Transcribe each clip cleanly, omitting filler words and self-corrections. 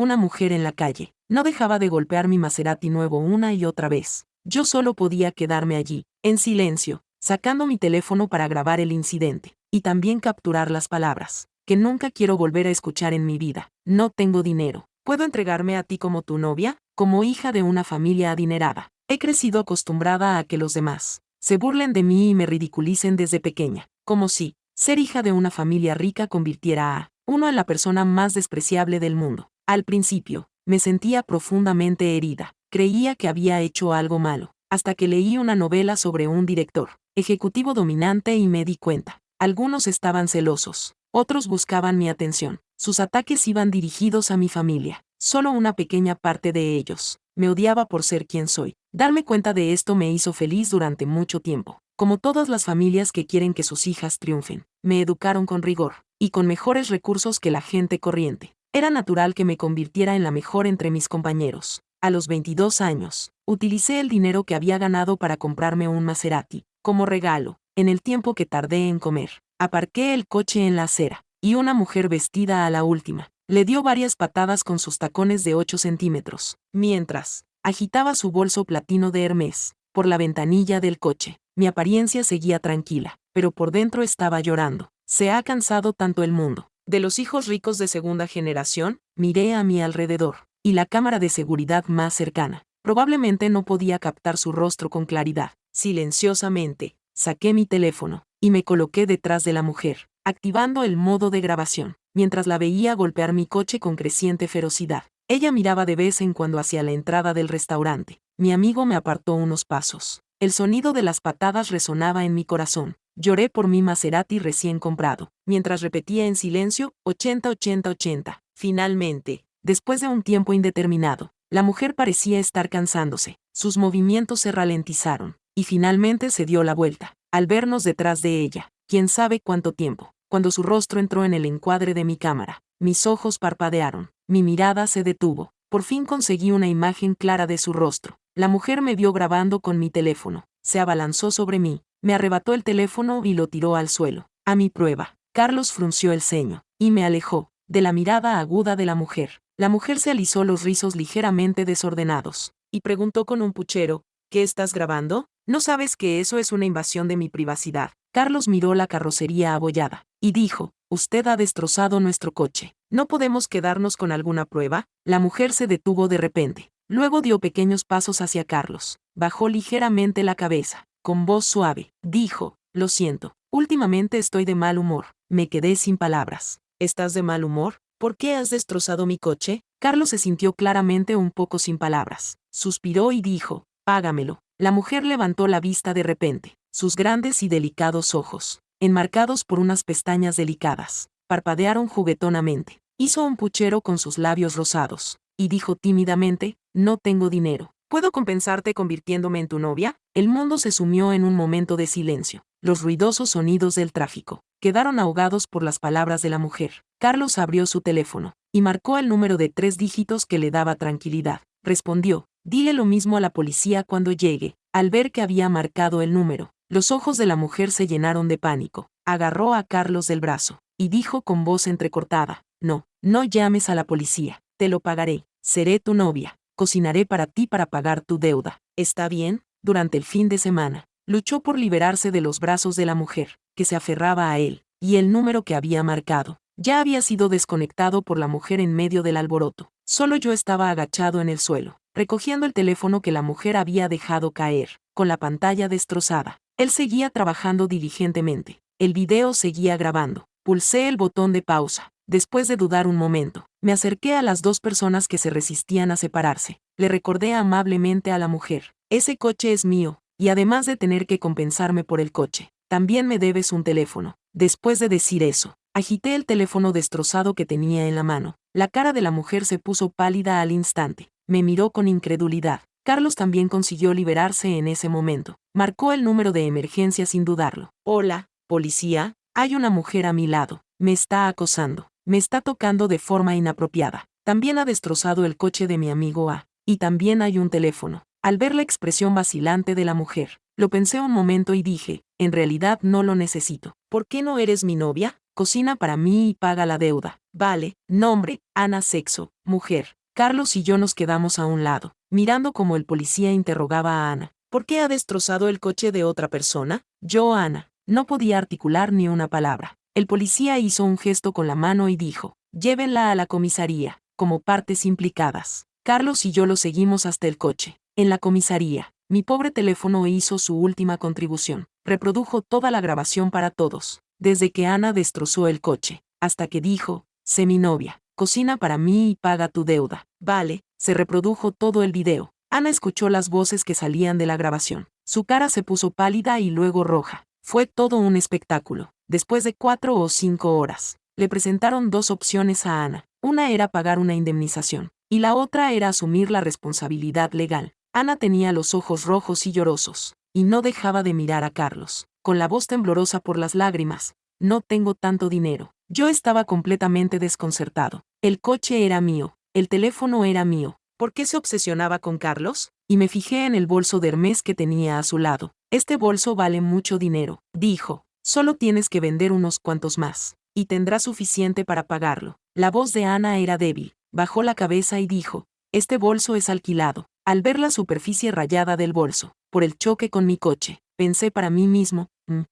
una mujer en la calle. No dejaba de golpear mi Maserati nuevo una y otra vez. Yo solo podía quedarme allí, en silencio, sacando mi teléfono para grabar el incidente, y también capturar las palabras, que nunca quiero volver a escuchar en mi vida. No tengo dinero. ¿Puedo entregarme a ti como tu novia? Como hija de una familia adinerada. He crecido acostumbrada a que los demás se burlen de mí y me ridiculicen desde pequeña, como si ser hija de una familia rica convirtiera a uno en la persona más despreciable del mundo. Al principio, me sentía profundamente herida. Creía que había hecho algo malo, hasta que leí una novela sobre un director ejecutivo dominante y me di cuenta. Algunos estaban celosos, otros buscaban mi atención. Sus ataques iban dirigidos a mi familia. Solo una pequeña parte de ellos me odiaba por ser quien soy. Darme cuenta de esto me hizo feliz durante mucho tiempo. Como todas las familias que quieren que sus hijas triunfen, me educaron con rigor y con mejores recursos que la gente corriente. Era natural que me convirtiera en la mejor entre mis compañeros. A los 22 años, utilicé el dinero que había ganado para comprarme un Maserati, como regalo. En el tiempo que tardé en comer, aparqué el coche en la acera, y una mujer vestida a la última le dio varias patadas con sus tacones de 8 centímetros, mientras agitaba su bolso platino de Hermès por la ventanilla del coche. Mi apariencia seguía tranquila, pero por dentro estaba llorando. Se ha cansado tanto el mundo de los hijos ricos de segunda generación. Miré a mi alrededor, y la cámara de seguridad más cercana probablemente no podía captar su rostro con claridad. Silenciosamente, saqué mi teléfono y me coloqué detrás de la mujer, activando el modo de grabación, mientras la veía golpear mi coche con creciente ferocidad. Ella miraba de vez en cuando hacia la entrada del restaurante. Mi amigo me apartó unos pasos. El sonido de las patadas resonaba en mi corazón. Lloré por mi Maserati recién comprado, mientras repetía en silencio, 80, 80, 80. Finalmente, después de un tiempo indeterminado, la mujer parecía estar cansándose. Sus movimientos se ralentizaron, y finalmente se dio la vuelta, al vernos detrás de ella. Quién sabe cuánto tiempo. Cuando su rostro entró en el encuadre de mi cámara, mis ojos parpadearon, mi mirada se detuvo. Por fin conseguí una imagen clara de su rostro. La mujer me vio grabando con mi teléfono, se abalanzó sobre mí, me arrebató el teléfono y lo tiró al suelo. A mi prueba. Carlos frunció el ceño, y me alejó de la mirada aguda de la mujer. La mujer se alisó los rizos ligeramente desordenados, y preguntó con un puchero, ¿qué estás grabando? ¿No sabes que eso es una invasión de mi privacidad? Carlos miró la carrocería abollada, y dijo, usted ha destrozado nuestro coche. ¿No podemos quedarnos con alguna prueba? La mujer se detuvo de repente. Luego dio pequeños pasos hacia Carlos. Bajó ligeramente la cabeza. Con voz suave, dijo, lo siento, últimamente estoy de mal humor. Me quedé sin palabras. ¿Estás de mal humor? ¿Por qué has destrozado mi coche? Carlos se sintió claramente un poco sin palabras. Suspiró y dijo, págamelo. La mujer levantó la vista de repente. Sus grandes y delicados ojos, enmarcados por unas pestañas delicadas, parpadearon juguetonamente. Hizo un puchero con sus labios rosados, y dijo tímidamente, no tengo dinero. ¿Puedo compensarte convirtiéndome en tu novia? El mundo se sumió en un momento de silencio. Los ruidosos sonidos del tráfico quedaron ahogados por las palabras de la mujer. Carlos abrió su teléfono y marcó el número de 3 dígitos que le daba tranquilidad. Respondió, dile lo mismo a la policía cuando llegue. Al ver que había marcado el número, los ojos de la mujer se llenaron de pánico. Agarró a Carlos del brazo y dijo con voz entrecortada, no, no llames a la policía. Te lo pagaré. Seré tu novia. Cocinaré para ti para pagar tu deuda. ¿Está bien? Durante el fin de semana, luchó por liberarse de los brazos de la mujer, que se aferraba a él, y el número que había marcado ya había sido desconectado por la mujer en medio del alboroto. Solo yo estaba agachado en el suelo, recogiendo el teléfono que la mujer había dejado caer, con la pantalla destrozada. Él seguía trabajando diligentemente. El video seguía grabando. Pulsé el botón de pausa. Después de dudar un momento, me acerqué a las 2 personas que se resistían a separarse. Le recordé amablemente a la mujer, ese coche es mío, y además de tener que compensarme por el coche, también me debes un teléfono. Después de decir eso, agité el teléfono destrozado que tenía en la mano. La cara de la mujer se puso pálida al instante. Me miró con incredulidad. Carlos también consiguió liberarse en ese momento. Marcó el número de emergencia sin dudarlo. Hola, policía, hay una mujer a mi lado. Me está acosando. Me está tocando de forma inapropiada. También ha destrozado el coche de mi amigo A. Y también hay un teléfono. Al ver la expresión vacilante de la mujer, lo pensé un momento y dije, en realidad no lo necesito. ¿Por qué no eres mi novia? Cocina para mí y paga la deuda. Vale, nombre, Ana, sexo, mujer. Carlos y yo nos quedamos a un lado, mirando como el policía interrogaba a Ana. ¿Por qué ha destrozado el coche de otra persona? Yo, Ana. No podía articular ni una palabra. El policía hizo un gesto con la mano y dijo, llévenla a la comisaría, como partes implicadas. Carlos y yo lo seguimos hasta el coche. En la comisaría, mi pobre teléfono hizo su última contribución. Reprodujo toda la grabación para todos, desde que Ana destrozó el coche, hasta que dijo, sé mi novia, cocina para mí y paga tu deuda. Vale, se reprodujo todo el video. Ana escuchó las voces que salían de la grabación. Su cara se puso pálida y luego roja. Fue todo un espectáculo. Después de 4 o 5 horas, le presentaron dos opciones a Ana. Una era pagar una indemnización, y la otra era asumir la responsabilidad legal. Ana tenía los ojos rojos y llorosos, y no dejaba de mirar a Carlos, con la voz temblorosa por las lágrimas. No tengo tanto dinero. Yo estaba completamente desconcertado. El coche era mío, el teléfono era mío. ¿Por qué se obsesionaba con Carlos? Y me fijé en el bolso de Hermès que tenía a su lado. Este bolso vale mucho dinero, dijo. Solo tienes que vender unos cuantos más, y tendrás suficiente para pagarlo. La voz de Ana era débil. Bajó la cabeza y dijo, este bolso es alquilado. Al ver la superficie rayada del bolso, por el choque con mi coche, pensé para mí mismo,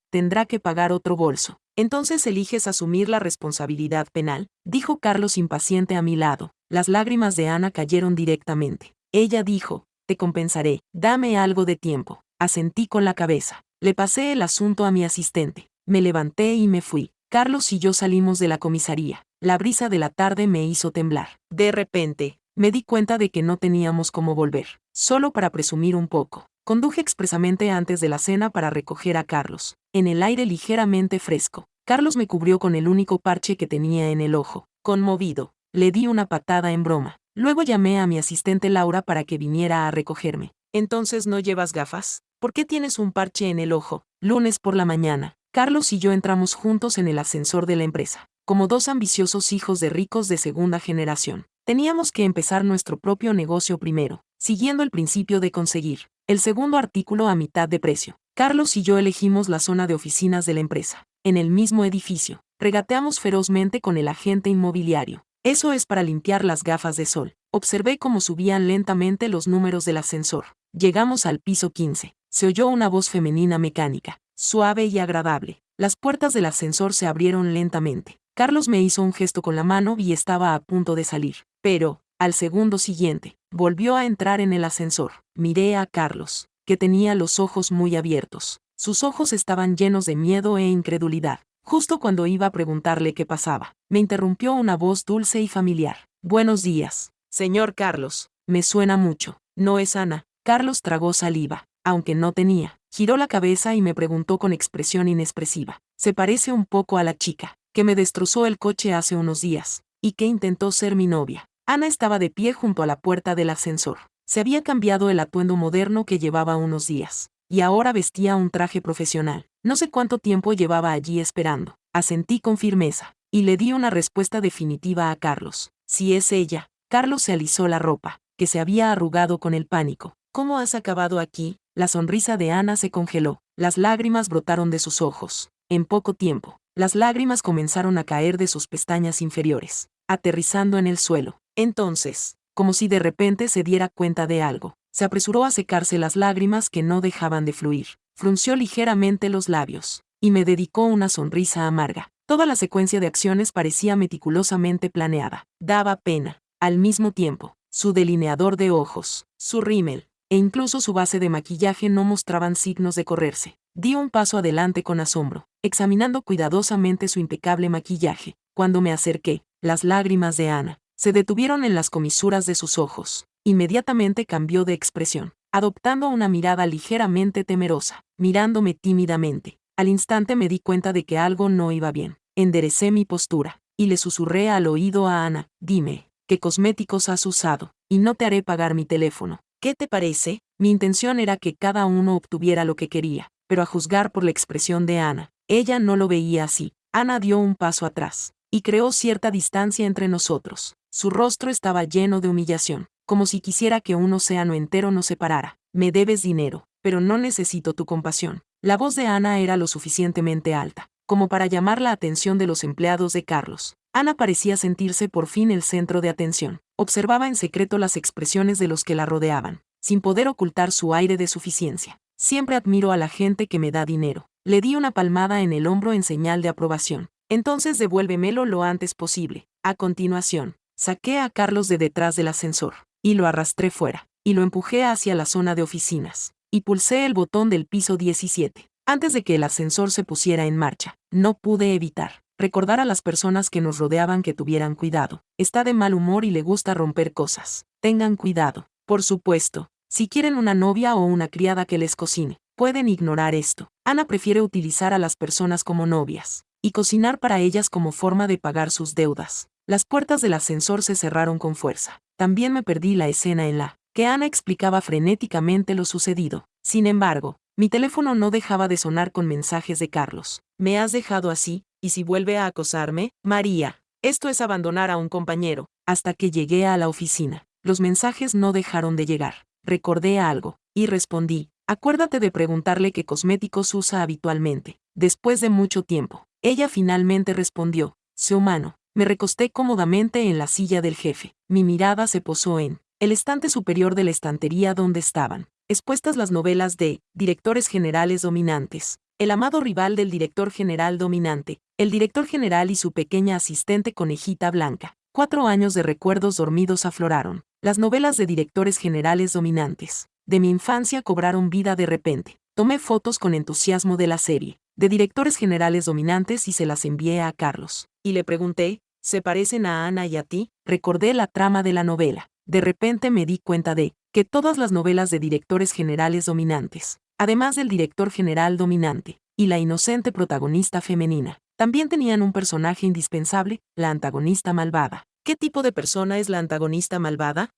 tendrá que pagar otro bolso. Entonces eliges asumir la responsabilidad penal, dijo Carlos impaciente a mi lado. Las lágrimas de Ana cayeron directamente. Ella dijo, te compensaré, dame algo de tiempo. Asentí con la cabeza. Le pasé el asunto a mi asistente. Me levanté y me fui. Carlos y yo salimos de la comisaría. La brisa de la tarde me hizo temblar. De repente, me di cuenta de que no teníamos cómo volver. Solo para presumir un poco. Conduje expresamente antes de la cena para recoger a Carlos, en el aire ligeramente fresco. Carlos me cubrió con el único parche que tenía en el ojo. Conmovido, le di una patada en broma. Luego llamé a mi asistente Laura para que viniera a recogerme. ¿Entonces no llevas gafas? ¿Por qué tienes un parche en el ojo? Lunes por la mañana, Carlos y yo entramos juntos en el ascensor de la empresa, como dos ambiciosos hijos de ricos de segunda generación. Teníamos que empezar nuestro propio negocio primero, siguiendo el principio de conseguir el segundo artículo a mitad de precio. Carlos y yo elegimos la zona de oficinas de la empresa, en el mismo edificio. Regateamos ferozmente con el agente inmobiliario. Eso es para limpiar las gafas de sol. Observé cómo subían lentamente los números del ascensor. Llegamos al piso 15. Se oyó una voz femenina mecánica, suave y agradable. Las puertas del ascensor se abrieron lentamente. Carlos me hizo un gesto con la mano y estaba a punto de salir. Pero, al segundo siguiente, volvió a entrar en el ascensor. Miré a Carlos, que tenía los ojos muy abiertos. Sus ojos estaban llenos de miedo e incredulidad. Justo cuando iba a preguntarle qué pasaba, me interrumpió una voz dulce y familiar. Buenos días, señor Carlos. Me suena mucho. No es Ana. Carlos tragó saliva, aunque no tenía. Giró la cabeza y me preguntó con expresión inexpresiva. Se parece un poco a la chica que me destrozó el coche hace unos días, y que intentó ser mi novia. Ana estaba de pie junto a la puerta del ascensor. Se había cambiado el atuendo moderno que llevaba unos días, y ahora vestía un traje profesional. No sé cuánto tiempo llevaba allí esperando. Asentí con firmeza, y le di una respuesta definitiva a Carlos. Si es ella. Carlos se alisó la ropa, que se había arrugado con el pánico. ¿Cómo has acabado aquí? La sonrisa de Ana se congeló. Las lágrimas brotaron de sus ojos. En poco tiempo, las lágrimas comenzaron a caer de sus pestañas inferiores, aterrizando en el suelo. Entonces, como si de repente se diera cuenta de algo, se apresuró a secarse las lágrimas que no dejaban de fluir. Frunció ligeramente los labios, y me dedicó una sonrisa amarga. Toda la secuencia de acciones parecía meticulosamente planeada. Daba pena. Al mismo tiempo, su delineador de ojos, su rímel, e incluso su base de maquillaje no mostraban signos de correrse. Di un paso adelante con asombro, examinando cuidadosamente su impecable maquillaje. Cuando me acerqué, las lágrimas de Ana se detuvieron en las comisuras de sus ojos. Inmediatamente cambió de expresión, adoptando una mirada ligeramente temerosa, mirándome tímidamente. Al instante me di cuenta de que algo no iba bien. Enderecé mi postura, y le susurré al oído a Ana, dime, ¿qué cosméticos has usado? Y no te haré pagar mi teléfono. ¿Qué te parece? Mi intención era que cada uno obtuviera lo que quería, pero a juzgar por la expresión de Ana, ella no lo veía así. Ana dio un paso atrás, y creó cierta distancia entre nosotros. Su rostro estaba lleno de humillación, como si quisiera que un océano entero nos separara. Me debes dinero, pero no necesito tu compasión. La voz de Ana era lo suficientemente alta, como para llamar la atención de los empleados de Carlos. Ana parecía sentirse por fin el centro de atención. Observaba en secreto las expresiones de los que la rodeaban, sin poder ocultar su aire de suficiencia. Siempre admiro a la gente que me da dinero. Le di una palmada en el hombro en señal de aprobación. Entonces devuélvemelo lo antes posible. A continuación, saqué a Carlos de detrás del ascensor, y lo arrastré fuera, y lo empujé hacia la zona de oficinas, y pulsé el botón del piso 17. Antes de que el ascensor se pusiera en marcha, no pude evitar recordar a las personas que nos rodeaban que tuvieran cuidado. Está de mal humor y le gusta romper cosas. Tengan cuidado. Por supuesto, si quieren una novia o una criada que les cocine, pueden ignorar esto. Ana prefiere utilizar a las personas como novias, y cocinar para ellas como forma de pagar sus deudas. Las puertas del ascensor se cerraron con fuerza. También me perdí la escena en la que Ana explicaba frenéticamente lo sucedido. Sin embargo, mi teléfono no dejaba de sonar con mensajes de Carlos. Me has dejado así, y si vuelve a acosarme, María, esto es abandonar a un compañero. Hasta que llegué a la oficina, los mensajes no dejaron de llegar. Recordé algo, y respondí, acuérdate de preguntarle qué cosméticos usa habitualmente. Después de mucho tiempo, ella finalmente respondió, sé humano. Me recosté cómodamente en la silla del jefe. Mi mirada se posó en el estante superior de la estantería donde estaban expuestas las novelas de directores generales dominantes, el amado rival del director general dominante, el director general y su pequeña asistente conejita blanca. 4 años de recuerdos dormidos afloraron. Las novelas de directores generales dominantes de mi infancia cobraron vida de repente. Tomé fotos con entusiasmo de la serie de directores generales dominantes y se las envié a Carlos. Y le pregunté, ¿se parecen a Ana y a ti? Recordé la trama de la novela. De repente me di cuenta de que todas las novelas de directores generales dominantes, además del director general dominante, y la inocente protagonista femenina, también tenían un personaje indispensable, la antagonista malvada. ¿Qué tipo de persona es la antagonista malvada?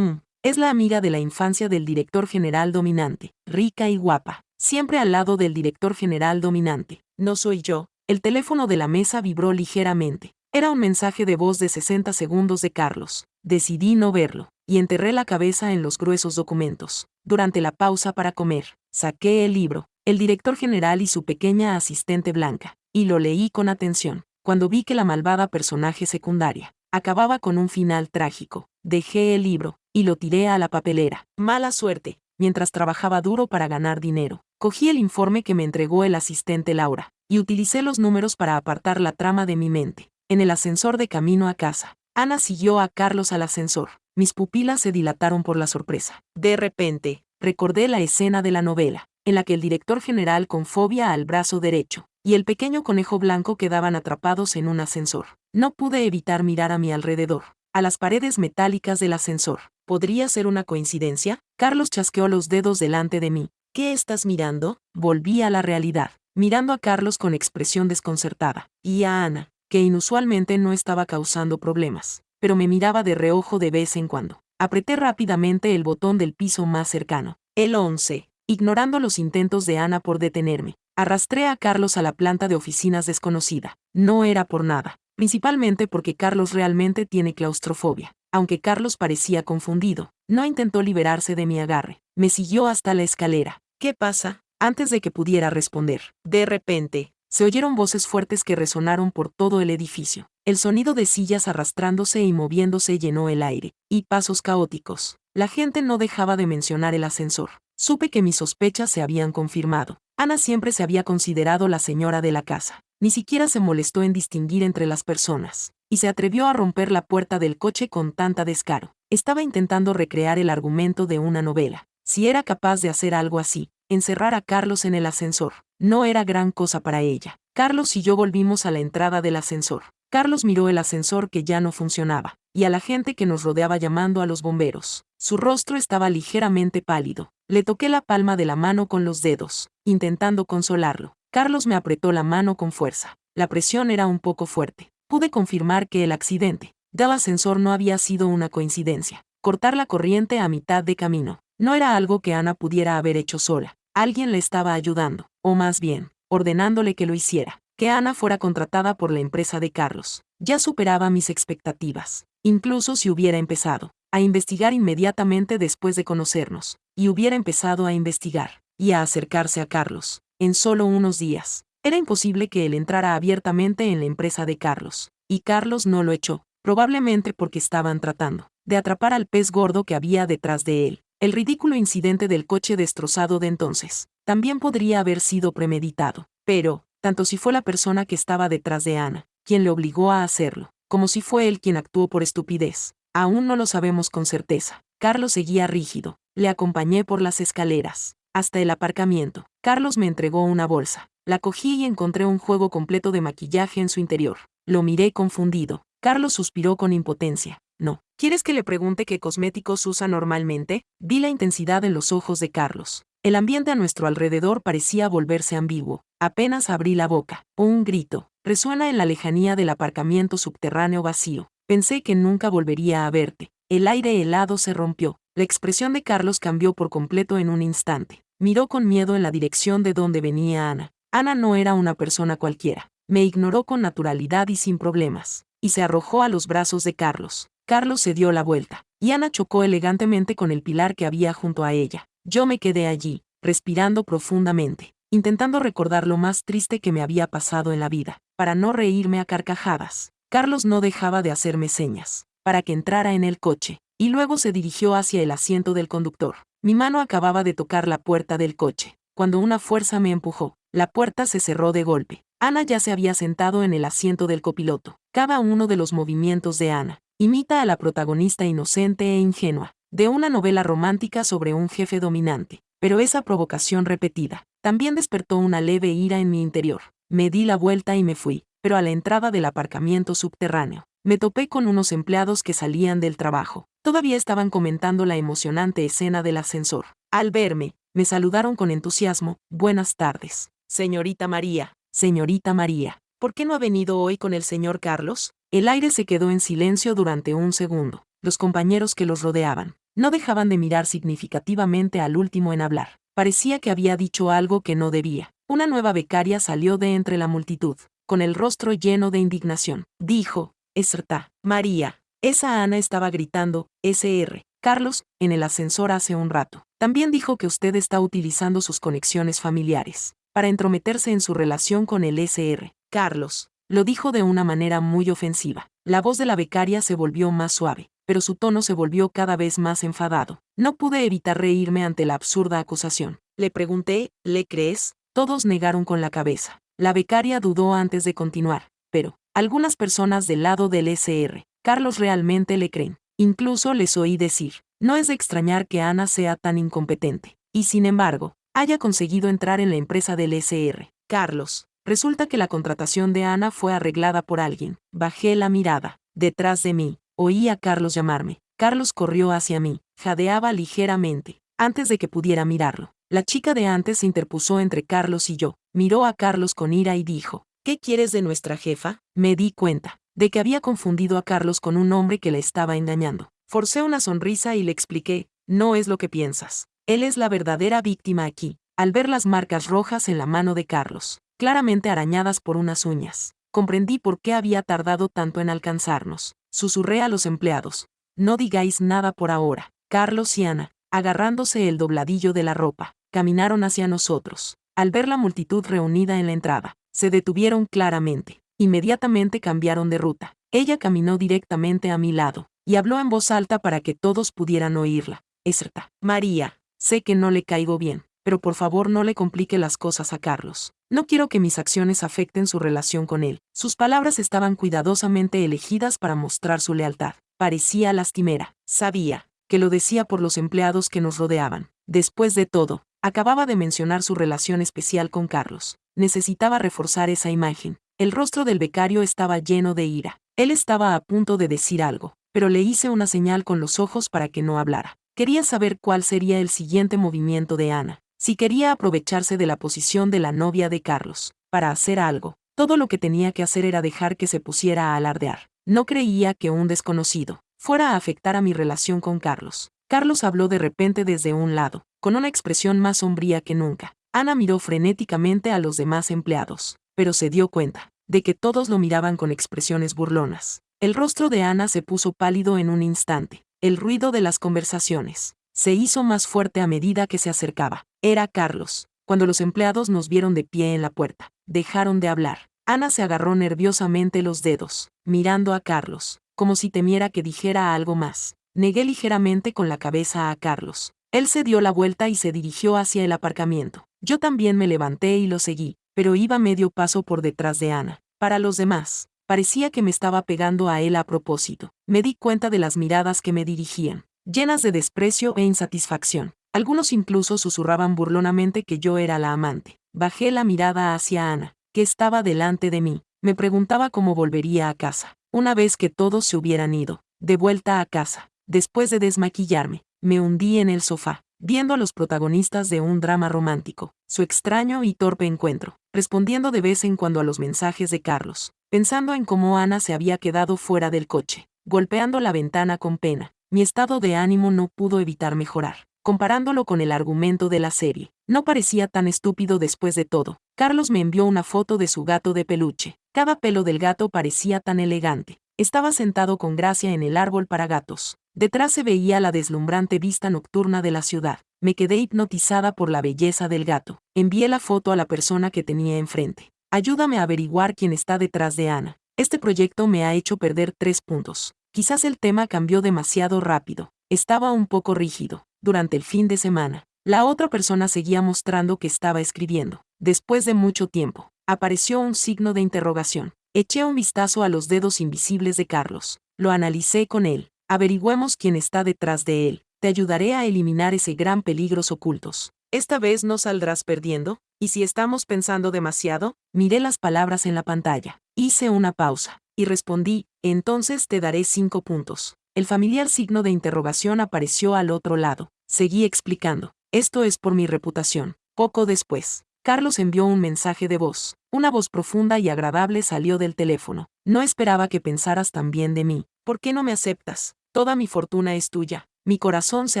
Es la amiga de la infancia del director general dominante, rica y guapa, siempre al lado del director general dominante. No soy yo. El teléfono de la mesa vibró ligeramente. Era un mensaje de voz de 60 segundos de Carlos. Decidí no verlo, y enterré la cabeza en los gruesos documentos. Durante la pausa para comer, saqué el libro, El director general y su pequeña asistente blanca, y lo leí con atención. Cuando vi que la malvada personaje secundaria acababa con un final trágico, dejé el libro, y lo tiré a la papelera. Mala suerte. Mientras trabajaba duro para ganar dinero, cogí el informe que me entregó el asistente Laura, y utilicé los números para apartar la trama de mi mente. En el ascensor de camino a casa, Ana siguió a Carlos al ascensor. Mis pupilas se dilataron por la sorpresa. De repente, recordé la escena de la novela, en la que el director general con fobia al brazo derecho y el pequeño conejo blanco quedaban atrapados en un ascensor. No pude evitar mirar a mi alrededor, a las paredes metálicas del ascensor. ¿Podría ser una coincidencia? Carlos chasqueó los dedos delante de mí. ¿Qué estás mirando? Volví a la realidad, mirando a Carlos con expresión desconcertada, y a Ana, que inusualmente no estaba causando problemas, pero me miraba de reojo de vez en cuando. Apreté rápidamente el botón del piso más cercano, el 11, ignorando los intentos de Ana por detenerme. Arrastré a Carlos a la planta de oficinas desconocida. No era por nada, principalmente porque Carlos realmente tiene claustrofobia. Aunque Carlos parecía confundido, no intentó liberarse de mi agarre. Me siguió hasta la escalera. ¿Qué pasa? Antes de que pudiera responder, de repente, se oyeron voces fuertes que resonaron por todo el edificio. El sonido de sillas arrastrándose y moviéndose llenó el aire, y pasos caóticos. La gente no dejaba de mencionar el ascensor. Supe que mis sospechas se habían confirmado. Ana siempre se había considerado la señora de la casa. Ni siquiera se molestó en distinguir entre las personas, y se atrevió a romper la puerta del coche con tanta descaro. Estaba intentando recrear el argumento de una novela. Si era capaz de hacer algo así, encerrar a Carlos en el ascensor, no era gran cosa para ella. Carlos y yo volvimos a la entrada del ascensor. Carlos miró el ascensor que ya no funcionaba, y a la gente que nos rodeaba llamando a los bomberos. Su rostro estaba ligeramente pálido. Le toqué la palma de la mano con los dedos, intentando consolarlo. Carlos me apretó la mano con fuerza. La presión era un poco fuerte. Pude confirmar que el accidente del ascensor no había sido una coincidencia. Cortar la corriente a mitad de camino no era algo que Ana pudiera haber hecho sola. Alguien le estaba ayudando, o más bien, ordenándole que lo hiciera. Que Ana fuera contratada por la empresa de Carlos ya superaba mis expectativas. Incluso si hubiera empezado a investigar inmediatamente después de conocernos, y hubiera empezado a investigar y a acercarse a Carlos en solo unos días, era imposible que él entrara abiertamente en la empresa de Carlos. y Carlos no lo echó, probablemente porque estaban tratando de atrapar al pez gordo que había detrás de él. El ridículo incidente del coche destrozado de entonces también podría haber sido premeditado, pero, tanto si fue la persona que estaba detrás de Ana, quien le obligó a hacerlo, como si fue él quien actuó por estupidez, aún no lo sabemos con certeza. Carlos seguía rígido. Le acompañé por las escaleras hasta el aparcamiento. Carlos me entregó una bolsa. La cogí y encontré un juego completo de maquillaje en su interior. Lo miré confundido. Carlos suspiró con impotencia. No. ¿Quieres que le pregunte qué cosméticos usa normalmente? Vi la intensidad en los ojos de Carlos. El ambiente a nuestro alrededor parecía volverse ambiguo. Apenas abrí la boca. Un grito resuena en la lejanía del aparcamiento subterráneo vacío. Pensé que nunca volvería a verte. El aire helado se rompió. La expresión de Carlos cambió por completo en un instante. Miró con miedo en la dirección de donde venía Ana. Ana no era una persona cualquiera. Me ignoró con naturalidad y sin problemas, y se arrojó a los brazos de Carlos. Carlos se dio la vuelta, y Ana chocó elegantemente con el pilar que había junto a ella. Yo me quedé allí, respirando profundamente, intentando recordar lo más triste que me había pasado en la vida, para no reírme a carcajadas. Carlos no dejaba de hacerme señas, para que entrara en el coche, y luego se dirigió hacia el asiento del conductor. Mi mano acababa de tocar la puerta del coche, cuando una fuerza me empujó. La puerta se cerró de golpe. Ana ya se había sentado en el asiento del copiloto. Cada uno de los movimientos de Ana imita a la protagonista inocente e ingenua de una novela romántica sobre un jefe dominante. Pero esa provocación repetida también despertó una leve ira en mi interior. Me di la vuelta y me fui, pero a la entrada del aparcamiento subterráneo me topé con unos empleados que salían del trabajo. Todavía estaban comentando la emocionante escena del ascensor. Al verme, me saludaron con entusiasmo. Buenas tardes, señorita María. Señorita María, ¿por qué no ha venido hoy con el señor Carlos? El aire se quedó en silencio durante un segundo. Los compañeros que los rodeaban no dejaban de mirar significativamente al último en hablar. Parecía que había dicho algo que no debía. Una nueva becaria salió de entre la multitud, con el rostro lleno de indignación. Dijo: «Esrta, María, esa Ana estaba gritando, SR. Carlos, en el ascensor hace un rato. También dijo que usted está utilizando sus conexiones familiares para entrometerse en su relación con el SR. Carlos lo dijo de una manera muy ofensiva. La voz de la becaria se volvió más suave, pero su tono se volvió cada vez más enfadado. No pude evitar reírme ante la absurda acusación. Le pregunté: ¿le crees? Todos negaron con la cabeza. La becaria dudó antes de continuar, pero algunas personas del lado del SR, Carlos, realmente le creen. Incluso les oí decir: no es de extrañar que Ana sea tan incompetente, y sin embargo, haya conseguido entrar en la empresa del SR. Carlos, resulta que la contratación de Ana fue arreglada por alguien. Bajé la mirada. Detrás de mí, oí a Carlos llamarme. Carlos corrió hacia mí, jadeaba ligeramente. Antes de que pudiera mirarlo, la chica de antes se interpuso entre Carlos y yo. Miró a Carlos con ira y dijo: ¿qué quieres de nuestra jefa? Me di cuenta de que había confundido a Carlos con un hombre que le estaba engañando. Forcé una sonrisa y le expliqué: no es lo que piensas. Él es la verdadera víctima aquí. Al ver las marcas rojas en la mano de Carlos, claramente arañadas por unas uñas, comprendí por qué había tardado tanto en alcanzarnos. Susurré a los empleados: no digáis nada por ahora. Carlos y Ana, agarrándose el dobladillo de la ropa, caminaron hacia nosotros. Al ver la multitud reunida en la entrada, se detuvieron claramente. Inmediatamente cambiaron de ruta. Ella caminó directamente a mi lado y habló en voz alta para que todos pudieran oírla. Esrta, María, sé que no le caigo bien, pero por favor no le complique las cosas a Carlos. No quiero que mis acciones afecten su relación con él. Sus palabras estaban cuidadosamente elegidas para mostrar su lealtad. Parecía lastimera. Sabía que lo decía por los empleados que nos rodeaban. Después de todo, acababa de mencionar su relación especial con Carlos. Necesitaba reforzar esa imagen. El rostro del becario estaba lleno de ira. Él estaba a punto de decir algo, pero le hice una señal con los ojos para que no hablara. Quería saber cuál sería el siguiente movimiento de Ana. Si quería aprovecharse de la posición de la novia de Carlos para hacer algo, todo lo que tenía que hacer era dejar que se pusiera a alardear. No creía que un desconocido fuera a afectar a mi relación con Carlos. Carlos habló de repente desde un lado, con una expresión más sombría que nunca. Ana miró frenéticamente a los demás empleados, pero se dio cuenta de que todos lo miraban con expresiones burlonas. El rostro de Ana se puso pálido en un instante. El ruido de las conversaciones se hizo más fuerte a medida que se acercaba. Era Carlos. Cuando los empleados nos vieron de pie en la puerta, dejaron de hablar. Ana se agarró nerviosamente los dedos, mirando a Carlos, como si temiera que dijera algo más. Negué ligeramente con la cabeza a Carlos. Él se dio la vuelta y se dirigió hacia el aparcamiento. Yo también me levanté y lo seguí, pero iba medio paso por detrás de Ana. Para los demás, parecía que me estaba pegando a él a propósito. Me di cuenta de las miradas que me dirigían, llenas de desprecio e insatisfacción. Algunos incluso susurraban burlonamente que yo era la amante. Bajé la mirada hacia Ana, que estaba delante de mí. Me preguntaba cómo volvería a casa, una vez que todos se hubieran ido. De vuelta a casa, después de desmaquillarme, me hundí en el sofá, viendo a los protagonistas de un drama romántico, su extraño y torpe encuentro, respondiendo de vez en cuando a los mensajes de Carlos, pensando en cómo Ana se había quedado fuera del coche, golpeando la ventana con pena. Mi estado de ánimo no pudo evitar mejorar. Comparándolo con el argumento de la serie, no parecía tan estúpido después de todo. Carlos me envió una foto de su gato de peluche. Cada pelo del gato parecía tan elegante. Estaba sentado con gracia en el árbol para gatos. Detrás se veía la deslumbrante vista nocturna de la ciudad. Me quedé hipnotizada por la belleza del gato. Envié la foto a la persona que tenía enfrente. Ayúdame a averiguar quién está detrás de Ana. Este proyecto me ha hecho perder 3 puntos. Quizás el tema cambió demasiado rápido. Estaba un poco rígido. Durante el fin de semana, la otra persona seguía mostrando que estaba escribiendo. Después de mucho tiempo, apareció un signo de interrogación. Eché un vistazo a los dedos invisibles de Carlos. Lo analicé con él. Averigüemos quién está detrás de él. Te ayudaré a eliminar ese gran peligros ocultos. ¿Esta vez no saldrás perdiendo? ¿Y si estamos pensando demasiado? Miré las palabras en la pantalla. Hice una pausa. Y respondí, entonces te daré 5 puntos. El familiar signo de interrogación apareció al otro lado. Seguí explicando. Esto es por mi reputación. Poco después, Carlos envió un mensaje de voz. Una voz profunda y agradable salió del teléfono. No esperaba que pensaras tan bien de mí. ¿Por qué no me aceptas? Toda mi fortuna es tuya. Mi corazón se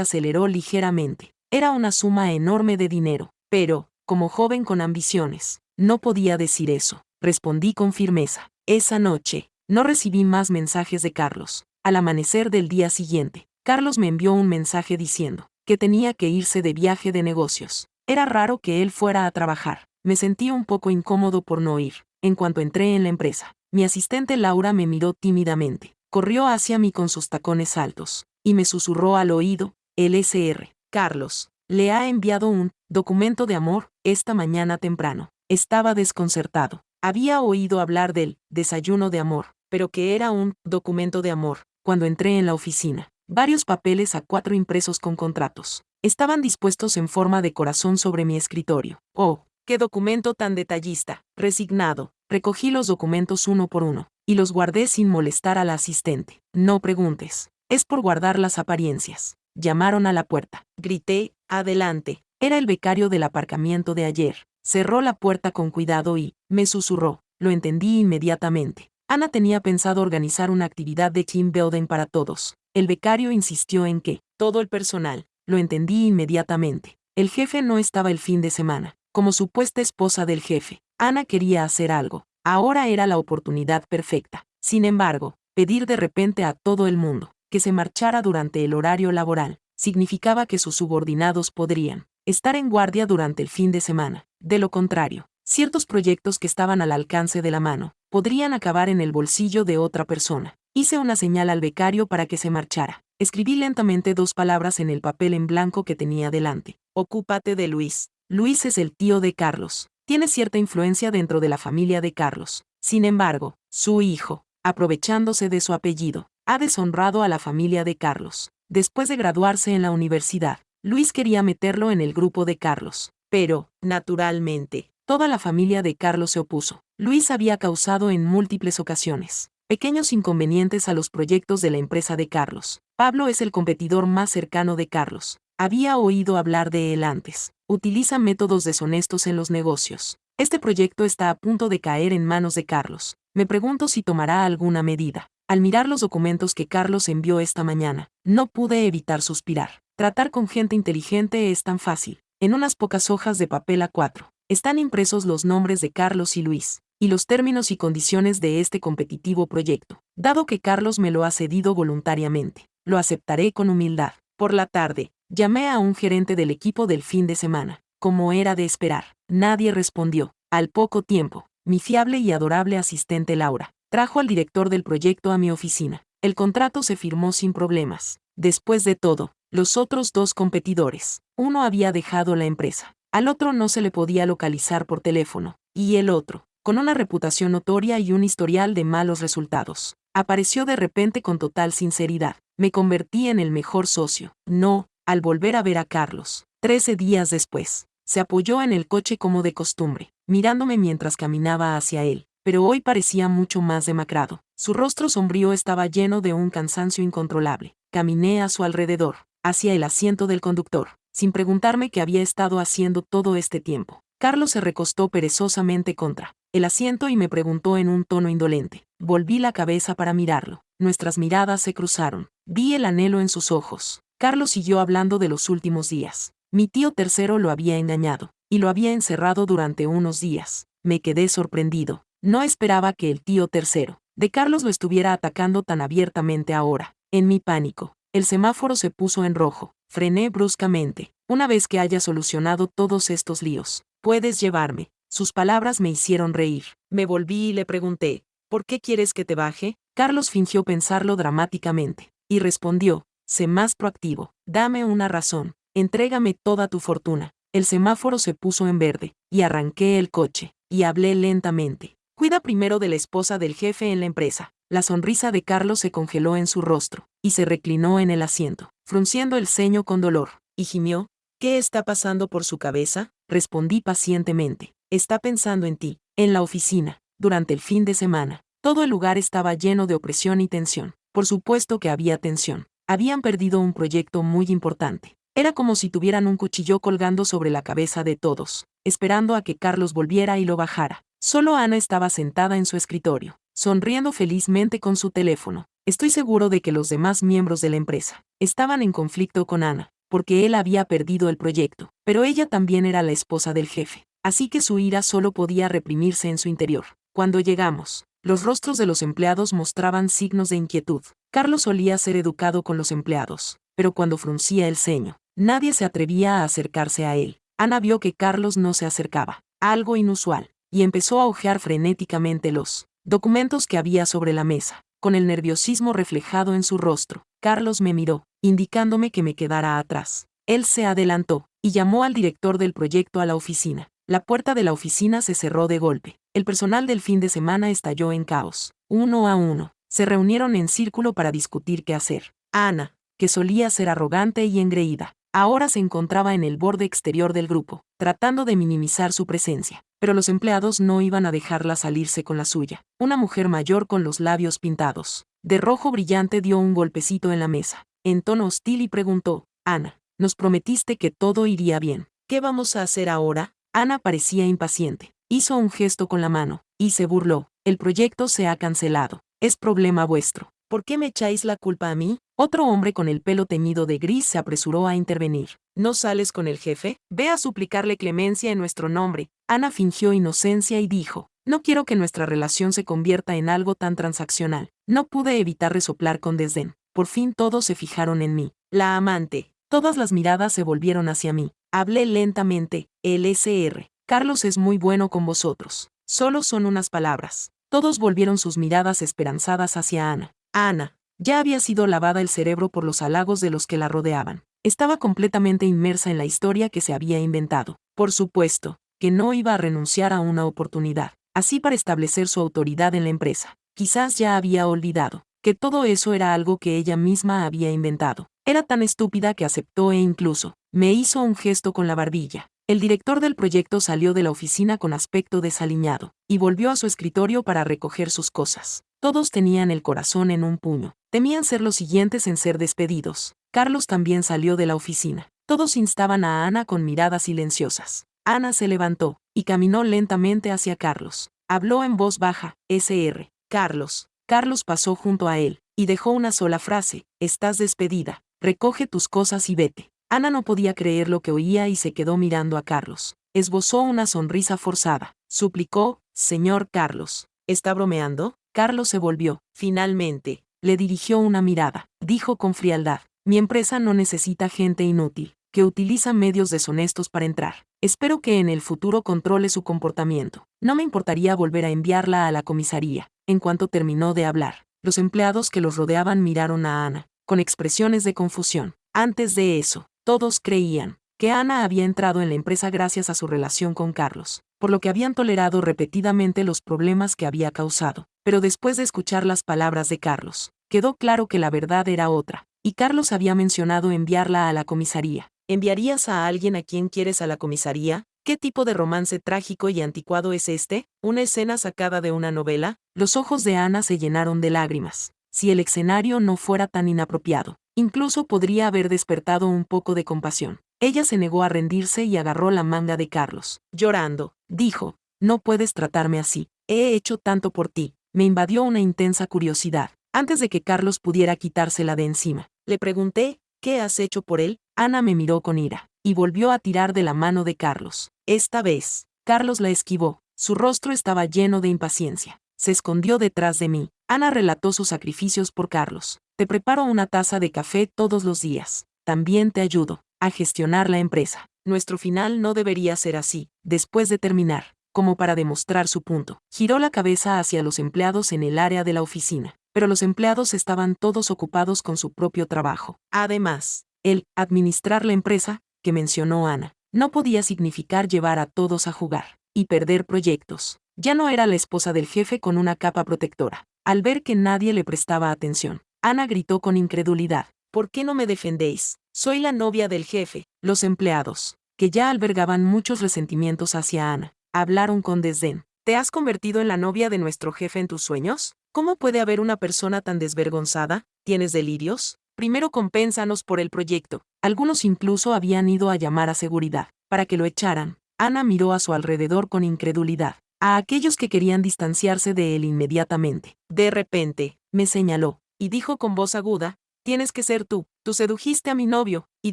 aceleró ligeramente. Era una suma enorme de dinero. Pero, como joven con ambiciones, no podía decir eso. Respondí con firmeza. Esa noche, no recibí más mensajes de Carlos. Al amanecer del día siguiente, Carlos me envió un mensaje diciendo que tenía que irse de viaje de negocios. Era raro que él fuera a trabajar. Me sentí un poco incómodo por no ir. En cuanto entré en la empresa, mi asistente Laura me miró tímidamente. Corrió hacia mí con sus tacones altos y me susurró al oído, LSR. Carlos le ha enviado un documento de amor esta mañana temprano. Estaba desconcertado. Había oído hablar del desayuno de amor, pero que era un documento de amor. Cuando entré en la oficina, varios papeles A4 impresos con contratos estaban dispuestos en forma de corazón sobre mi escritorio. ¡Oh, qué documento tan detallista! Resignado, recogí los documentos uno por uno y los guardé sin molestar a la asistente. No preguntes. Es por guardar las apariencias. Llamaron a la puerta. Grité, adelante. Era el becario del aparcamiento de ayer. Cerró la puerta con cuidado y me susurró. Lo entendí inmediatamente. Ana tenía pensado organizar una actividad de team building para todos. El becario insistió en que todo el personal. Lo entendí inmediatamente. El jefe no estaba el fin de semana. Como supuesta esposa del jefe, Ana quería hacer algo. Ahora era la oportunidad perfecta. Sin embargo, pedir de repente a todo el mundo que se marchara durante el horario laboral significaba que sus subordinados podrían estar en guardia durante el fin de semana. De lo contrario, ciertos proyectos que estaban al alcance de la mano podrían acabar en el bolsillo de otra persona. Hice una señal al becario para que se marchara. Escribí lentamente 2 palabras en el papel en blanco que tenía delante. Ocúpate de Luis. Luis es el tío de Carlos. Tiene cierta influencia dentro de la familia de Carlos. Sin embargo, su hijo, aprovechándose de su apellido, ha deshonrado a la familia de Carlos. Después de graduarse en la universidad, Luis quería meterlo en el grupo de Carlos. Pero, naturalmente, toda la familia de Carlos se opuso. Luis había causado en múltiples ocasiones pequeños inconvenientes a los proyectos de la empresa de Carlos. Pablo es el competidor más cercano de Carlos. Había oído hablar de él antes. Utiliza métodos deshonestos en los negocios. Este proyecto está a punto de caer en manos de Carlos. Me pregunto si tomará alguna medida. Al mirar los documentos que Carlos envió esta mañana, no pude evitar suspirar. Tratar con gente inteligente es tan fácil. En unas pocas hojas de papel A4, están impresos los nombres de Carlos y Luis, y los términos y condiciones de este competitivo proyecto. Dado que Carlos me lo ha cedido voluntariamente, lo aceptaré con humildad. Por la tarde, llamé a un gerente del equipo del fin de semana. Como era de esperar, nadie respondió. Al poco tiempo, mi fiable y adorable asistente Laura, trajo al director del proyecto a mi oficina. El contrato se firmó sin problemas. Después de todo, los otros dos competidores, uno había dejado la empresa, al otro no se le podía localizar por teléfono, y el otro, con una reputación notoria y un historial de malos resultados, apareció de repente con total sinceridad. Me convertí en el mejor socio. No, al volver a ver a Carlos, 13 días después, se apoyó en el coche como de costumbre, mirándome mientras caminaba hacia él, pero hoy parecía mucho más demacrado. Su rostro sombrío estaba lleno de un cansancio incontrolable. Caminé a su alrededor, hacia el asiento del conductor, sin preguntarme qué había estado haciendo todo este tiempo. Carlos se recostó perezosamente contra el asiento y me preguntó en un tono indolente. Volví la cabeza para mirarlo. Nuestras miradas se cruzaron. Vi el anhelo en sus ojos. Carlos siguió hablando de los últimos días. Mi tío tercero lo había engañado, y lo había encerrado durante unos días. Me quedé sorprendido. No esperaba que el tío tercero de Carlos lo estuviera atacando tan abiertamente ahora. En mi pánico, el semáforo se puso en rojo. Frené bruscamente. Una vez que haya solucionado todos estos líos, puedes llevarme. Sus palabras me hicieron reír. Me volví y le pregunté, ¿por qué quieres que te baje? Carlos fingió pensarlo dramáticamente, y respondió, sé más proactivo. Dame una razón. Entrégame toda tu fortuna. El semáforo se puso en verde, y arranqué el coche, y hablé lentamente. Cuida primero de la esposa del jefe en la empresa. La sonrisa de Carlos se congeló en su rostro, y se reclinó en el asiento, frunciendo el ceño con dolor, y gimió. ¿Qué está pasando por su cabeza? Respondí pacientemente. Está pensando en ti, en la oficina, durante el fin de semana. Todo el lugar estaba lleno de opresión y tensión. Por supuesto que había tensión. Habían perdido un proyecto muy importante. Era como si tuvieran un cuchillo colgando sobre la cabeza de todos, esperando a que Carlos volviera y lo bajara. Solo Ana estaba sentada en su escritorio, sonriendo felizmente con su teléfono. Estoy seguro de que los demás miembros de la empresa estaban en conflicto con Ana, porque él había perdido el proyecto, pero ella también era la esposa del jefe, así que su ira solo podía reprimirse en su interior. Cuando llegamos, los rostros de los empleados mostraban signos de inquietud. Carlos solía ser educado con los empleados, pero cuando fruncía el ceño, nadie se atrevía a acercarse a él. Ana vio que Carlos no se acercaba, algo inusual, y empezó a hojear frenéticamente los documentos que había sobre la mesa, con el nerviosismo reflejado en su rostro. Carlos me miró, indicándome que me quedara atrás. Él se adelantó, y llamó al director del proyecto a la oficina. La puerta de la oficina se cerró de golpe. El personal del fin de semana estalló en caos. Uno a uno, se reunieron en círculo para discutir qué hacer. Ana, que solía ser arrogante y engreída, ahora se encontraba en el borde exterior del grupo, tratando de minimizar su presencia. Pero los empleados no iban a dejarla salirse con la suya. Una mujer mayor con los labios pintados de rojo brillante dio un golpecito en la mesa, en tono hostil y preguntó, Ana, nos prometiste que todo iría bien. ¿Qué vamos a hacer ahora? Ana parecía impaciente. Hizo un gesto con la mano, y se burló. El proyecto se ha cancelado. Es problema vuestro. ¿Por qué me echáis la culpa a mí? Otro hombre con el pelo teñido de gris se apresuró a intervenir. ¿No sales con el jefe? Ve a suplicarle clemencia en nuestro nombre. Ana fingió inocencia y dijo, no quiero que nuestra relación se convierta en algo tan transaccional. No pude evitar resoplar con desdén. Por fin todos se fijaron en mí. La amante. Todas las miradas se volvieron hacia mí. Hablé lentamente. LSR. Carlos es muy bueno con vosotros. Solo son unas palabras. Todos volvieron sus miradas esperanzadas hacia Ana. Ana, ya había sido lavada el cerebro por los halagos de los que la rodeaban. Estaba completamente inmersa en la historia que se había inventado. Por supuesto, que no iba a renunciar a una oportunidad, así para establecer su autoridad en la empresa. Quizás ya había olvidado que todo eso era algo que ella misma había inventado. Era tan estúpida que aceptó e incluso me hizo un gesto con la barbilla. El director del proyecto salió de la oficina con aspecto desaliñado, y volvió a su escritorio para recoger sus cosas. Todos tenían el corazón en un puño. Temían ser los siguientes en ser despedidos. Carlos también salió de la oficina. Todos instaban a Ana con miradas silenciosas. Ana se levantó, y caminó lentamente hacia Carlos. Habló en voz baja, SR. Carlos. Carlos pasó junto a él, y dejó una sola frase, estás despedida. Recoge tus cosas y vete. Ana no podía creer lo que oía y se quedó mirando a Carlos. Esbozó una sonrisa forzada. Suplicó, señor Carlos, ¿está bromeando? Carlos se volvió. Finalmente, le dirigió una mirada. Dijo con frialdad, mi empresa no necesita gente inútil. que utiliza medios deshonestos para entrar. Espero que en el futuro controle su comportamiento. No me importaría volver a enviarla a la comisaría. En cuanto terminó de hablar, los empleados que los rodeaban miraron a Ana, con expresiones de confusión. Antes de eso, todos creían que Ana había entrado en la empresa gracias a su relación con Carlos, por lo que habían tolerado repetidamente los problemas que había causado. Pero después de escuchar las palabras de Carlos, quedó claro que la verdad era otra, y Carlos había mencionado enviarla a la comisaría. ¿Enviarías a alguien a quien quieres a la comisaría? ¿Qué tipo de romance trágico y anticuado es este? ¿Una escena sacada de una novela? Los ojos de Ana se llenaron de lágrimas. Si el escenario no fuera tan inapropiado, incluso podría haber despertado un poco de compasión. Ella se negó a rendirse y agarró la manga de Carlos. Llorando, dijo, no puedes tratarme así. He hecho tanto por ti. Me invadió una intensa curiosidad. Antes de que Carlos pudiera quitársela de encima, le pregunté, ¿qué has hecho por él? Ana me miró con ira, y volvió a tirar de la mano de Carlos. Esta vez, Carlos la esquivó. Su rostro estaba lleno de impaciencia. Se escondió detrás de mí. Ana relató sus sacrificios por Carlos. Te preparo una taza de café todos los días. También te ayudo a gestionar la empresa. Nuestro final no debería ser así. Después de terminar, como para demostrar su punto, giró la cabeza hacia los empleados en el área de la oficina. Pero los empleados estaban todos ocupados con su propio trabajo. Además, el administrar la empresa, que mencionó Ana, no podía significar llevar a todos a jugar y perder proyectos. Ya no era la esposa del jefe con una capa protectora. Al ver que nadie le prestaba atención, Ana gritó con incredulidad. ¿Por qué no me defendéis? Soy la novia del jefe. Los empleados, que ya albergaban muchos resentimientos hacia Ana, hablaron con desdén. ¿Te has convertido en la novia de nuestro jefe en tus sueños? ¿Cómo puede haber una persona tan desvergonzada? ¿Tienes delirios? Primero compénsanos por el proyecto. Algunos incluso habían ido a llamar a seguridad, para que lo echaran. Ana miró a su alrededor con incredulidad, a aquellos que querían distanciarse de él inmediatamente. De repente, me señaló, y dijo con voz aguda, tienes que ser tú. Tú sedujiste a mi novio, y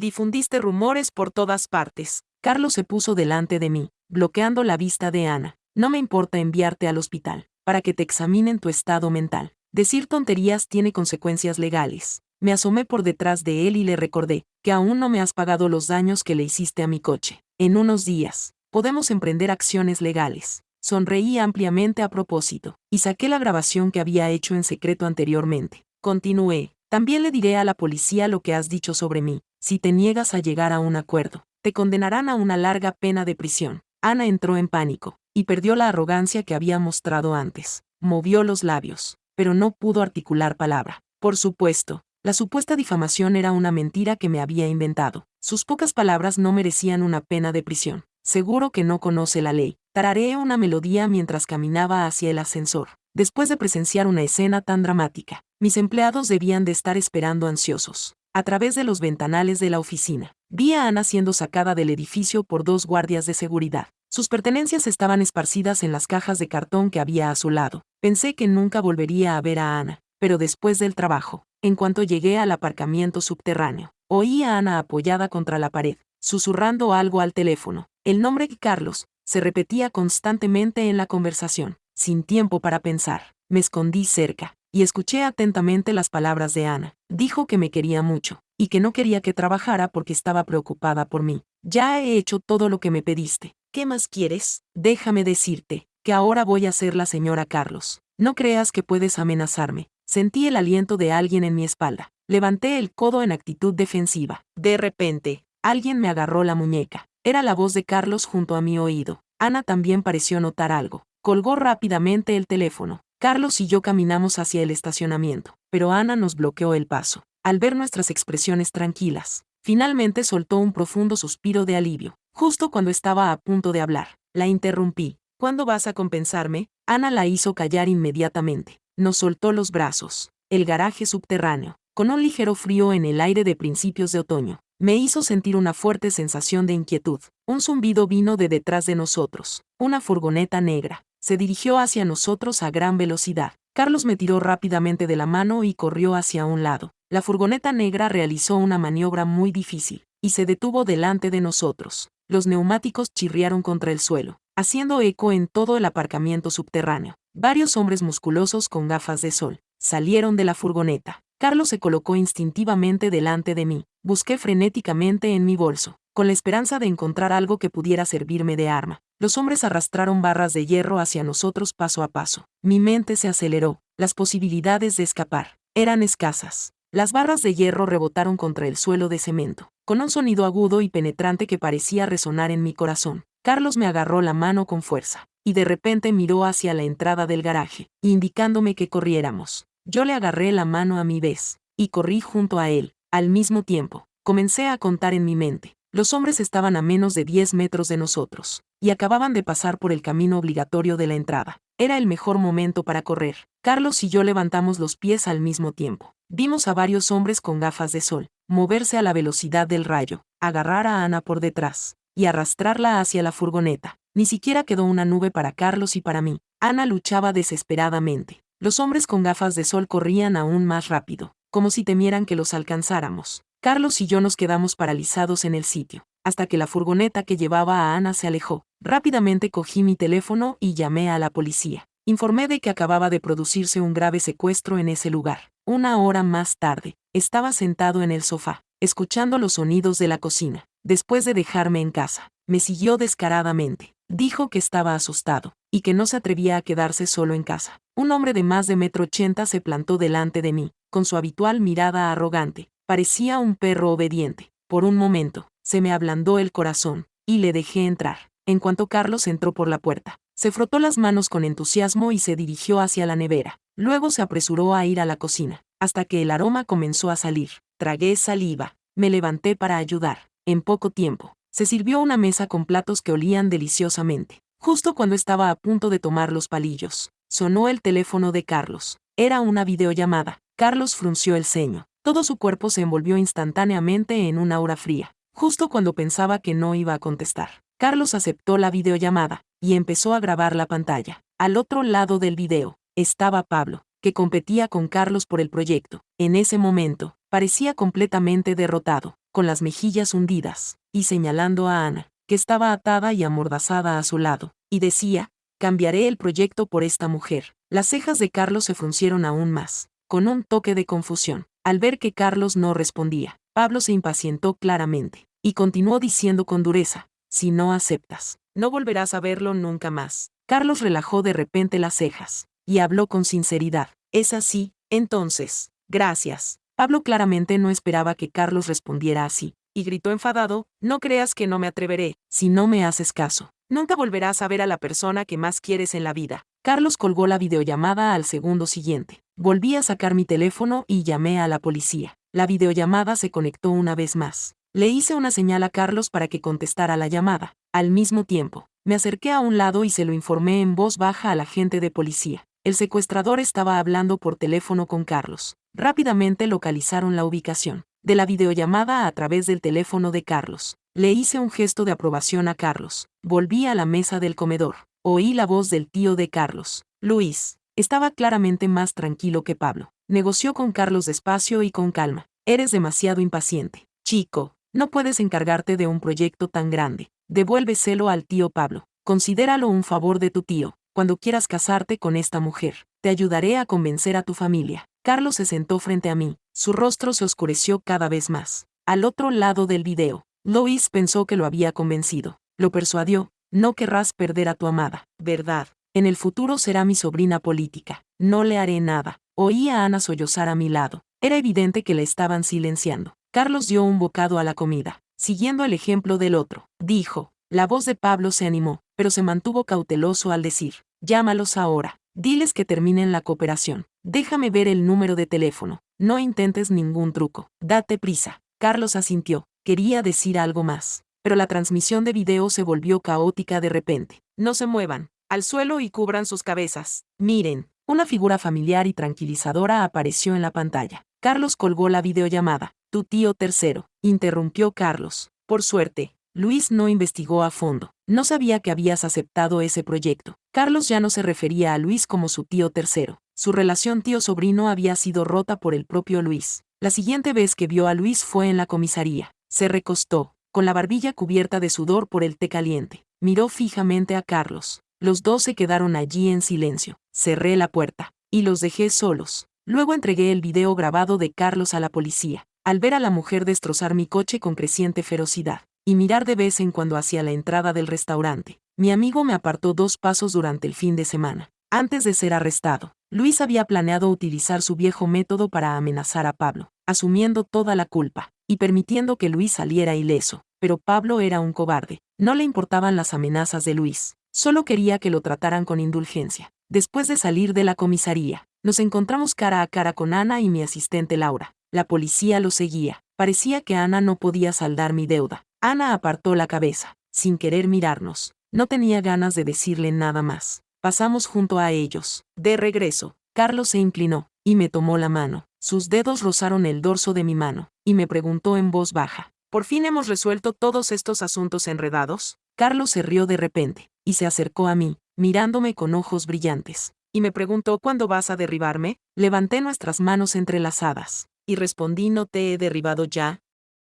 difundiste rumores por todas partes. Carlos se puso delante de mí, bloqueando la vista de Ana. No me importa enviarte al hospital, para que te examinen tu estado mental. Decir tonterías tiene consecuencias legales. Me asomé por detrás de él y le recordé que aún no me has pagado los daños que le hiciste a mi coche. En unos días, podemos emprender acciones legales. Sonreí ampliamente a propósito, y saqué la grabación que había hecho en secreto anteriormente. Continué, también le diré a la policía lo que has dicho sobre mí. Si te niegas a llegar a un acuerdo, te condenarán a una larga pena de prisión. Ana entró en pánico, y perdió la arrogancia que había mostrado antes. Movió los labios, pero no pudo articular palabra. Por supuesto, la supuesta difamación era una mentira que me había inventado. Sus pocas palabras no merecían una pena de prisión. Seguro que no conoce la ley. Tarareé una melodía mientras caminaba hacia el ascensor. Después de presenciar una escena tan dramática, mis empleados debían de estar esperando ansiosos. A través de los ventanales de la oficina, vi a Ana siendo sacada del edificio por dos guardias de seguridad. Sus pertenencias estaban esparcidas en las cajas de cartón que había a su lado. Pensé que nunca volvería a ver a Ana, pero después del trabajo, en cuanto llegué al aparcamiento subterráneo, oí a Ana apoyada contra la pared, susurrando algo al teléfono. El nombre Carlos se repetía constantemente en la conversación. Sin tiempo para pensar, me escondí cerca y escuché atentamente las palabras de Ana. Dijo que me quería mucho y que no quería que trabajara porque estaba preocupada por mí. Ya he hecho todo lo que me pediste. ¿Qué más quieres? Déjame decirte que ahora voy a ser la señora Carlos. No creas que puedes amenazarme. Sentí el aliento de alguien en mi espalda. Levanté el codo en actitud defensiva. De repente, alguien me agarró la muñeca. Era la voz de Carlos junto a mi oído. Ana también pareció notar algo. Colgó rápidamente el teléfono. Carlos y yo caminamos hacia el estacionamiento, pero Ana nos bloqueó el paso. Al ver nuestras expresiones tranquilas, finalmente soltó un profundo suspiro de alivio. Justo cuando estaba a punto de hablar, la interrumpí. ¿Cuándo vas a compensarme? Ana la hizo callar inmediatamente. Nos soltó los brazos. El garaje subterráneo, con un ligero frío en el aire de principios de otoño, me hizo sentir una fuerte sensación de inquietud. Un zumbido vino de detrás de nosotros. Una furgoneta negra se dirigió hacia nosotros a gran velocidad. Carlos me tiró rápidamente de la mano y corrió hacia un lado. La furgoneta negra realizó una maniobra muy difícil y se detuvo delante de nosotros. Los neumáticos chirriaron contra el suelo, haciendo eco en todo el aparcamiento subterráneo. Varios hombres musculosos con gafas de sol salieron de la furgoneta. Carlos se colocó instintivamente delante de mí. Busqué frenéticamente en mi bolso, con la esperanza de encontrar algo que pudiera servirme de arma. Los hombres arrastraron barras de hierro hacia nosotros paso a paso. Mi mente se aceleró. Las posibilidades de escapar eran escasas. Las barras de hierro rebotaron contra el suelo de cemento, con un sonido agudo y penetrante que parecía resonar en mi corazón. Carlos me agarró la mano con fuerza, y de repente miró hacia la entrada del garaje, indicándome que corriéramos. Yo le agarré la mano a mi vez, y corrí junto a él. Al mismo tiempo, comencé a contar en mi mente. Los hombres estaban a menos de 10 metros de nosotros, y acababan de pasar por el camino obligatorio de la entrada. Era el mejor momento para correr. Carlos y yo levantamos los pies al mismo tiempo. Vimos a varios hombres con gafas de sol moverse a la velocidad del rayo, agarrar a Ana por detrás y arrastrarla hacia la furgoneta. Ni siquiera quedó una nube para Carlos y para mí. Ana luchaba desesperadamente. Los hombres con gafas de sol corrían aún más rápido, como si temieran que los alcanzáramos. Carlos y yo nos quedamos paralizados en el sitio, hasta que la furgoneta que llevaba a Ana se alejó. Rápidamente cogí mi teléfono y llamé a la policía. Informé de que acababa de producirse un grave secuestro en ese lugar. Una hora más tarde, estaba sentado en el sofá, escuchando los sonidos de la cocina. Después de dejarme en casa, me siguió descaradamente. Dijo que estaba asustado, y que no se atrevía a quedarse solo en casa. Un hombre de más de 1,80 m se plantó delante de mí, con su habitual mirada arrogante. Parecía un perro obediente. Por un momento, se me ablandó el corazón, y le dejé entrar. En cuanto Carlos entró por la puerta, se frotó las manos con entusiasmo y se dirigió hacia la nevera. Luego se apresuró a ir a la cocina, hasta que el aroma comenzó a salir. Tragué saliva. Me levanté para ayudar. En poco tiempo, se sirvió una mesa con platos que olían deliciosamente. Justo cuando estaba a punto de tomar los palillos, sonó el teléfono de Carlos. Era una videollamada. Carlos frunció el ceño. Todo su cuerpo se envolvió instantáneamente en un aura fría. Justo cuando pensaba que no iba a contestar, Carlos aceptó la videollamada y empezó a grabar la pantalla. Al otro lado del video estaba Pablo, que competía con Carlos por el proyecto. En ese momento, parecía completamente derrotado, con las mejillas hundidas, y señalando a Ana, que estaba atada y amordazada a su lado, y decía: «Cambiaré el proyecto por esta mujer». Las cejas de Carlos se fruncieron aún más, con un toque de confusión. Al ver que Carlos no respondía, Pablo se impacientó claramente, y continuó diciendo con dureza: «Si no aceptas, no volverás a verlo nunca más». Carlos relajó de repente las cejas, y habló con sinceridad: «¿Es así? Entonces, gracias». Pablo claramente no esperaba que Carlos respondiera así, y gritó enfadado: «No creas que no me atreveré. Si no me haces caso, nunca volverás a ver a la persona que más quieres en la vida». Carlos colgó la videollamada al segundo siguiente. Volví a sacar mi teléfono y llamé a la policía. La videollamada se conectó una vez más. Le hice una señal a Carlos para que contestara la llamada. Al mismo tiempo, me acerqué a un lado y se lo informé en voz baja al agente de policía. El secuestrador estaba hablando por teléfono con Carlos. Rápidamente localizaron la ubicación de la videollamada a través del teléfono de Carlos. Le hice un gesto de aprobación a Carlos. Volví a la mesa del comedor. Oí la voz del tío de Carlos, Luis. Estaba claramente más tranquilo que Pablo. Negoció con Carlos despacio y con calma. «Eres demasiado impaciente, chico. No puedes encargarte de un proyecto tan grande. Devuélveselo al tío Pablo. Considéralo un favor de tu tío. Cuando quieras casarte con esta mujer, te ayudaré a convencer a tu familia». Carlos se sentó frente a mí. Su rostro se oscureció cada vez más. Al otro lado del video, Luis pensó que lo había convencido. Lo persuadió: «No querrás perder a tu amada, ¿verdad? En el futuro será mi sobrina política. No le haré nada». Oí a Ana sollozar a mi lado. Era evidente que la estaban silenciando. Carlos dio un bocado a la comida, siguiendo el ejemplo del otro. Dijo. La voz de Pablo se animó, pero se mantuvo cauteloso al decir: «Llámalos ahora. Diles que terminen la cooperación. Déjame ver el número de teléfono. No intentes ningún truco. Date prisa». Carlos asintió. Quería decir algo más, pero la transmisión de video se volvió caótica de repente. «No se muevan. Al suelo y cubran sus cabezas. Miren». Una figura familiar y tranquilizadora apareció en la pantalla. Carlos colgó la videollamada. «Tu tío tercero», interrumpió Carlos. Por suerte, Luis no investigó a fondo. No sabía que habías aceptado ese proyecto. Carlos ya no se refería a Luis como su tío tercero. Su relación tío-sobrino había sido rota por el propio Luis. La siguiente vez que vio a Luis fue en la comisaría. Se recostó, con la barbilla cubierta de sudor por el té caliente. Miró fijamente a Carlos. Los dos se quedaron allí en silencio. Cerré la puerta y los dejé solos. Luego entregué el video grabado de Carlos a la policía. Al ver a la mujer destrozar mi coche con creciente ferocidad, y mirar de vez en cuando hacia la entrada del restaurante, mi amigo me apartó 2 pasos durante el fin de semana. Antes de ser arrestado, Luis había planeado utilizar su viejo método para amenazar a Pablo, asumiendo toda la culpa, y permitiendo que Luis saliera ileso. Pero Pablo era un cobarde. No le importaban las amenazas de Luis. Solo quería que lo trataran con indulgencia. Después de salir de la comisaría, nos encontramos cara a cara con Ana y mi asistente Laura. La policía lo seguía. Parecía que Ana no podía saldar mi deuda. Ana apartó la cabeza, sin querer mirarnos. No tenía ganas de decirle nada más. Pasamos junto a ellos. De regreso, Carlos se inclinó y me tomó la mano. Sus dedos rozaron el dorso de mi mano, y me preguntó en voz baja: ¿por fin hemos resuelto todos estos asuntos enredados? Carlos se rió de repente, y se acercó a mí, mirándome con ojos brillantes, y me preguntó: ¿cuándo vas a derribarme? Levanté nuestras manos entrelazadas, y respondí: no te he derribado ya,